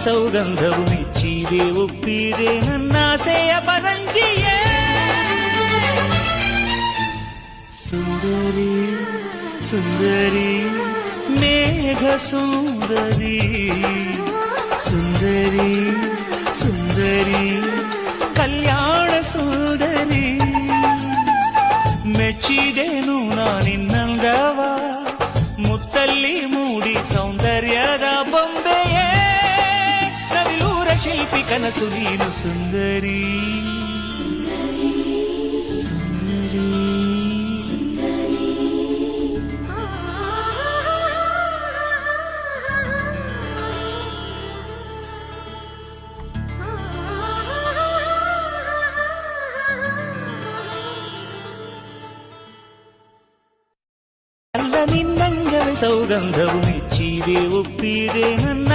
ಸೌಗಂಧವು ಮೆಚ್ಚಿದೆ ಒಪ್ಪಿದೆ ನನ್ನಾಸೆಯ ಪರಂಜಿಯೇ ಸುಂದರಿ ಸುಂದರಿ ಮೇಘ ಸುಂದರಿ ಸುಂದರಿ ಸುಂದರಿ ಕಲ್ಯಾಣ ಸುಂದರಿ ಮೆಚ್ಚಿದೆನು ನಾನಿನ್ನಂದವ ಮುತ್ತಲ್ಲಿ ಮೂಡಿ ಸೌಂದರ್ಯದ ಬೊಂಬೆಯೇ ನವಿಲೂರ ಶಿಲ್ಪಿ ಕನಸು ನೀನು ಸುಂದರಿ ಸುಂದರಿ ಅಲ್ಲ ನಿನ್ನಂಗವೇ ಸೌಗಂಧವು ಮೆಚ್ಚಿದೆ ಒಪ್ಪಿದೆ ನನ್ನ